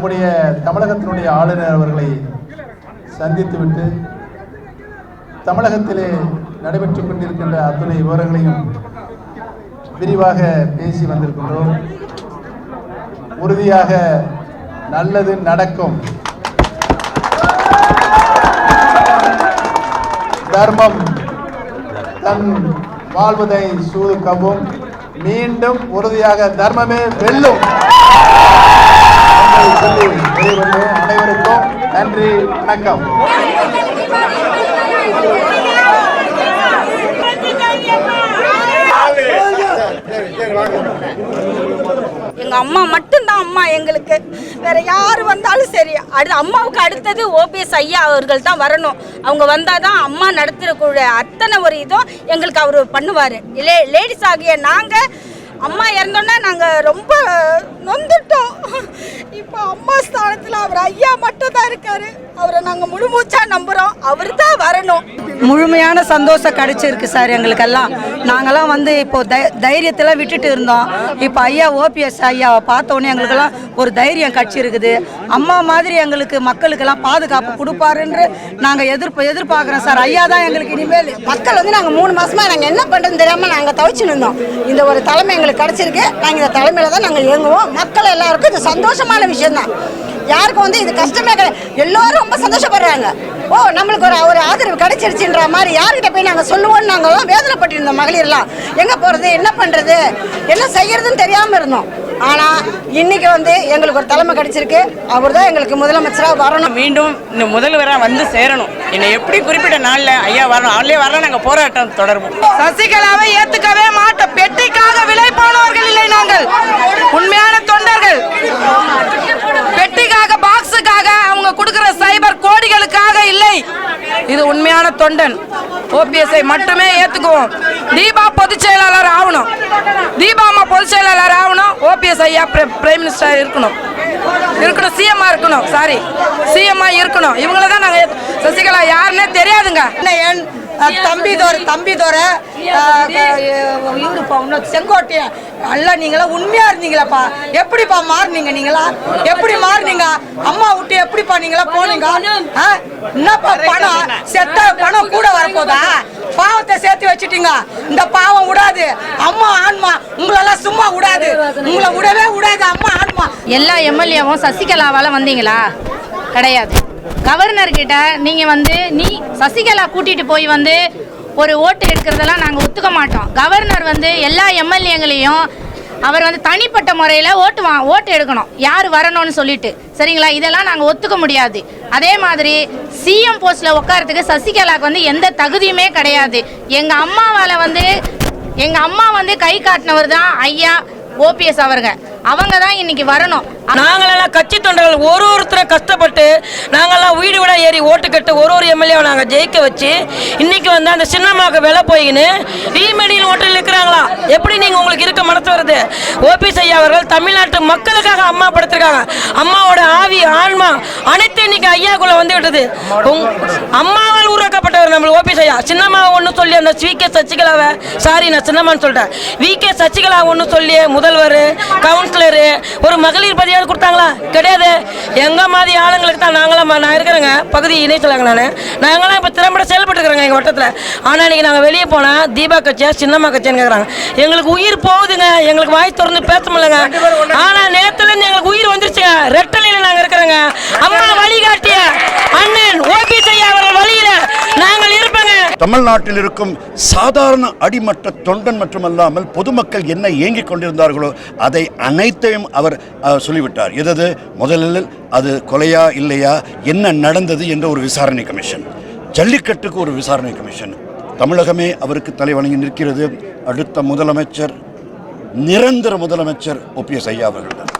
நம்முடைய தமிழகத்தினுடைய ஆளுநர் அவர்களை சந்தித்துவிட்டு தமிழகத்திலே நடைபெற்றுக் கொண்டிருக்கின்ற அத்துணை விவரங்களையும் விரிவாக பேசி வந்திருக்கின்றோம். உறுதியாக நல்லது நடக்கும். தர்மம் தன் வாழ்வதை சூதுக்கவும் மீண்டும் உறுதியாக தர்மமே வெல்லும் சொல்லி அனைவருக்கும் நன்றி, வணக்கம். எங்க அம்மா மட்டும்தான் அம்மா எங்களுக்கு. வேற யாரு வந்தாலும் சரி, அம்மாவுக்கு அடுத்தது ஓபிஎஸ் ஐயா அவர்கள் தான் வரணும். அவங்க வந்தாதான் அம்மா நடத்துறக்கூடிய அத்தனை ஒரு இதுவும் எங்களுக்கு அவர் பண்ணுவாரு. லேடிஸ் ஆகிய நாங்க அம்மா இறந்தோன்னா நாங்கள் ரொம்ப நொந்துட்டோம். இப்போ அம்மா ஸ்தானத்தில் அவர் ஐயா மட்டும் தான் இருக்காரு. அவரை நாங்கள் முழுமூச்சா நம்புகிறோம். அவர் தான் வரணும். முழுமையான சந்தோஷம் கிடைச்சிருக்கு சார் எங்களுக்கெல்லாம். நாங்கள்லாம் வந்து இப்போ தைரியத்தெல்லாம் விட்டுட்டு இருந்தோம். இப்போ ஐயா ஓபிஎஸ் ஐயாவை பார்த்தோன்னே எங்களுக்கெல்லாம் ஒரு தைரியம் கிடச்சிருக்குது. அம்மா மாதிரி எங்களுக்கு மக்களுக்கெல்லாம் பாதுகாப்பு கொடுப்பாருன்று நாங்கள் எதிர்பார்க்குறோம் சார். ஐயா தான் எங்களுக்கு இனிமேல். மக்கள் வந்து நாங்கள் 3 மாதமாக நாங்கள் என்ன பண்ணுறதுன்னு தெரியாமல் நாங்கள் தவிச்சுன்னு இருந்தோம். இந்த ஒரு தலைமை எங்களுக்கு கிடைச்சிருக்கு. நாங்கள் இந்த தலைமையில் தான் நாங்கள் இயங்குவோம். மக்கள் எல்லாருக்கும் இது சந்தோஷமான விஷயம்தான். யாருக்கும் வந்து இது கஷ்டமே கிடையாது. எல்லோரும் ரொம்ப சந்தோஷப்படுறாங்க. ஓ, நம்மளுக்கு ஒரு ஆதரவு கிடைச்சிருச்சுன்ற மாதிரி யார்கிட்ட போய் நாங்கள் சொல்லுவோம்னு நாங்கள்லாம் வேதனைப்பட்டிருந்தோம். மகளிர்லாம் எங்கே போகிறது, என்ன பண்ணுறது, என்ன செய்யறதுன்னு தெரியாமல் இருந்தோம். ஆனால் இன்னைக்கு வந்து எங்களுக்கு ஒரு தலைமை கிடைச்சிருக்கு. அவர் தான் எங்களுக்கு முதலமைச்சராக வரணும். மீண்டும் இந்த முதல்வராக வந்து சேரணும். என்னை எப்படி குறிப்பிட்ட நாளில் ஐயா வரணும், அவங்களே வரலாம். நாங்கள் போராட்டம் தொடருவோம். சசிகலாவை ஏற்றுக்கவே மாட்டோம். பெட்டிக்காக விலை போனவர்கள் இல்லை நாங்கள். உண்மையான தொண்டர்கள். பெட்டிக்காக, பாக்ஸுக்காக, அவங்க கொடுக்குற சைபர் கோடிகளுக்காக இல்லை. இது உண்மையான தொண்டன். ஓபிஎஸ்ஐ மட்டுமே ஏற்றுக்குவோம். தீபா பொதுச் செயலாளர் ஆகணும். தீபா அம்மா பொதுச் செயலாளர் ஆகணும். ஓபிஎஸ் ஐயா பிரைம் மினிஸ்டர் இருக்கணும். சிஎம்ஆ இருக்கணும். சிஎம்ஆ இருக்கணும். இவங்கள தான் நாங்கள். சசிகலா யாருன்னே தெரியாதுங்க. தம்பி தோற இவருப்பா இன்னும் செங்கோட்டையன் அல்ல. நீங்களாம் உண்மையா இருந்தீங்களாப்பா? எப்படிப்பா மாறினீங்க? நீங்களா எப்படி மாறினீங்க? அம்மா விட்டு எப்படிப்பா நீங்களா போனீங்க? என்னப்பா பணம் செத்த பணம் கூட வரப்போதா? பாவத்தை சேர்த்து வச்சுட்டீங்க. இந்த பாவம் விடாது. அம்மா ஆன்மா உங்களெல்லாம் சும்மா விடாது. உங்களை விடவே விடாது அம்மா ஆன்மா. எல்லா எம்எல்ஏவும் சசிகலாவால் வந்தீங்களா? கிடையாது. கவர்னர்கிட்ட நீங்கள் வந்து சசிகலா கூட்டிகிட்டு போய் வந்து ஒரு ஓட்டு எடுக்கிறதெல்லாம் நாங்கள் ஒத்துக்க மாட்டோம். கவர்னர் வந்து எல்லா எம்எல்ஏங்களையும் அவர் வந்து தனிப்பட்ட முறையில் ஓட்டு எடுக்கணும், யார் வரணும்னு சொல்லிட்டு. சரிங்களா? இதெல்லாம் நாங்கள் ஒத்துக்க முடியாது. அதே மாதிரி சிஎம் போஸ்ட்டில் உட்காரத்துக்கு சசிகலாவுக்கு வந்து எந்த தகுதியுமே கிடையாது. எங்கள் அம்மா வந்து கை காட்டினவர் தான் ஐயா ஓபிஎஸ் அவங்க தான் இன்னைக்கு வரணும். நாங்களெல்லாம் கட்சி தொண்டர்கள் ஒருத்தரை கஷ்டப்பட்டு நாங்கள்லாம் வீடு வீட ஏறி ஓட்டு கட்டு ஒரு எம்எல்ஏவை நாங்கள் ஜெயிக்க வச்சு இன்னைக்கு வந்து அந்த சின்னமாக விலை போயின்னு ரீமெடியல் ஓட்டில் இருக்கிறாங்களா? எப்படி நீங்கள் உங்களுக்கு இருக்க மனசு வருது? ஓபிஎஸ் ஐயா அவர்கள் தமிழ்நாட்டு மக்களுக்காக அம்மா படுத்திருக்காங்க. அம்மாவோட ஆவி ஆன்மா அனைத்து இன்னைக்கு ஐயாக்குள்ள வந்து விட்டது. அம்மாவால் உருவாக்கப்பட்டவர் நம்ம ஓபிஎஸ் ஐயா. சின்னம்மா ஒன்று சொல்லி அந்த விகே சசிகலாவை, நான் சின்னம்மான்னு சொல்லிட்டேன், விகே சசிகலா ஒன்று சொல்லி முதல்வர், கவுன்சிலரு, ஒரு மகளிர் பதிவாளர் கொடுத்தாங்களா? கிடையாது. எங்க மாதிரி ஆளுங்களுக்கு தான் நான் இருக்கிறேங்க பகுதி இணைச்சலாங்க. நாங்களாம் இப்போ திறம்பட செயல்பட்டுக்கிறோங்க எங்கள் வட்டத்தில். ஆனால் இன்னைக்கு நாங்கள் வெளியே போனால் தீபா கட்சியா சின்னம்மா கட்சியான்னு கேட்குறாங்க. எங்களுக்கு உயிர் போகுதுங்க. எங்களுக்கு வாய் திறந்து பேச முடியலங்க. ஆனால் நேரத்துலேருந்து எங்களுக்கு உயிர் வந்துருச்சுங்க. ரெட்டலையில் நாங்கள் இருக்கிறோங்க. அம்மா வழிகாட்டிய அண்ணன் ஓபிஎஸ் ஐயா அவர்கள் வழியில் நாங்கள் இருப்போங்க. தமிழ்நாட்டில் இருக்கும் சாதாரண அடிமட்ட தொண்டன் மட்டுமல்லாமல் பொதுமக்கள் என்ன ஏங்கிக் கொண்டிருந்தார்களோ அதை அனைத்தையும் அவர் சொல்லிவிட்டார். எது முதலில் அது கொலையா இல்லையா, என்ன நடந்தது என்ற ஒரு விசாரணை கமிஷன், ஜல்லிக்கட்டுக்கு ஒரு விசாரணை கமிஷன், தமிழகமே அவருக்கு தலை வணங்கி நிற்கிறது. அடுத்த முதலமைச்சர், நிரந்தர முதலமைச்சர் ஓபிஎஸ் ஐயா அவர்கள்.